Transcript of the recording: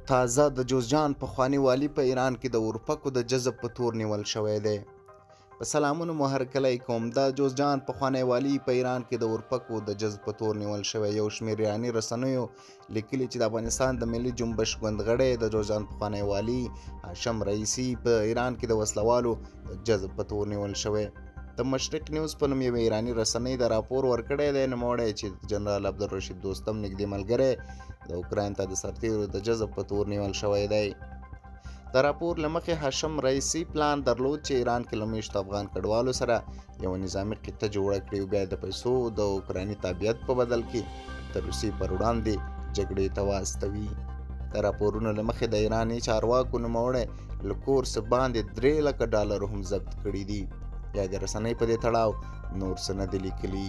تازه د جوزجان پخواني والي په ایران کې د اورپکو د جذب په تور نیول شوی دی. په سلامونو مو هرکلی کوم. د جوزجان پخوانی والي په ایران کې د اورپکو د جذب په تور نیول شوی. یو شمېر ایراني رسنیو لیکلي چې د افغانستان د ملي جنبش ګوندغړی د جوزجان پخوانی والي هاشم رئیسي په ایران کې د وسلوالو د جذب په تور نیول شوی. د مشرق نیوز په نوم یوه ایراني رسنۍ د راپور ورکړی دی نوموړی چې جنرال عبدالرشید دوستم نږدې ملګری د اوکراین ته د سرتیرو د جذب په تور نیول شوی دی. د راپور له مخې هاشم رئیسي پلان درلود چې ایران کې له میشتو افغان کډوالو سره یوه نظامي خطه جوړه کړي او بیا د پیسو د اوکرایني تابعیت په بدل کې د روسیې پر وړاندې جګړې ته واستوي. د راپورونو له مخې د ایراني چارواکو نوموړی له کور څه باندې $3 لک هم ضبط کړي دي. یا د رسنۍ په دې تړاو نور څه نه دي لیکلي.